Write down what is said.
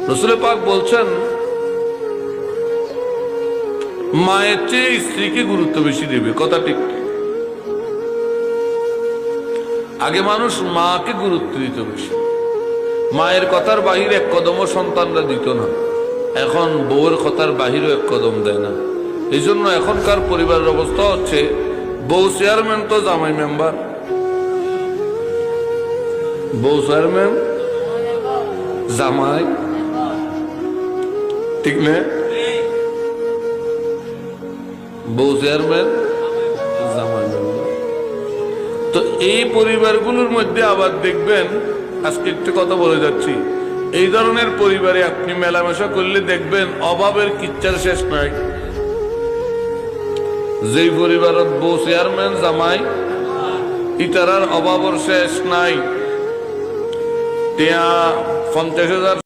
রাসূল পাক বলছেন, মায়ের চেয়ে স্ত্রীকে গুরুত্ব বেশি দেবে। কথা ঠিক। আগে মানুষ মাকে গুরুত্ব দিত বেশি, মায়ের কথার বাহিরে এক কদমও সন্তানরা দিত না। এখন বউয়ের কথার বাহিরেও এক কদম দেয় না। এই জন্য এখনকার পরিবারের অবস্থা হচ্ছে, বউ চেয়ারম্যান তো জামাই মেম্বার, বউ চেয়ারম্যান জামাই, ঠিক না? বউ চেয়ারম্যান জামাই মেম্বার। তো এই পরিবারগুলোর মধ্যে আবার দেখবেন, আজকে একটু কথা বলে যাচ্ছি, এই ধরনের পরিবারে আপনি মেলামেশা করলে দেখবেন অভাবের কিচ্ছার শেষ নাই। যেই পরিবারত বউ চেয়ারম্যান জামাই, ইটারার অভাবের শেষ নাই। 50,000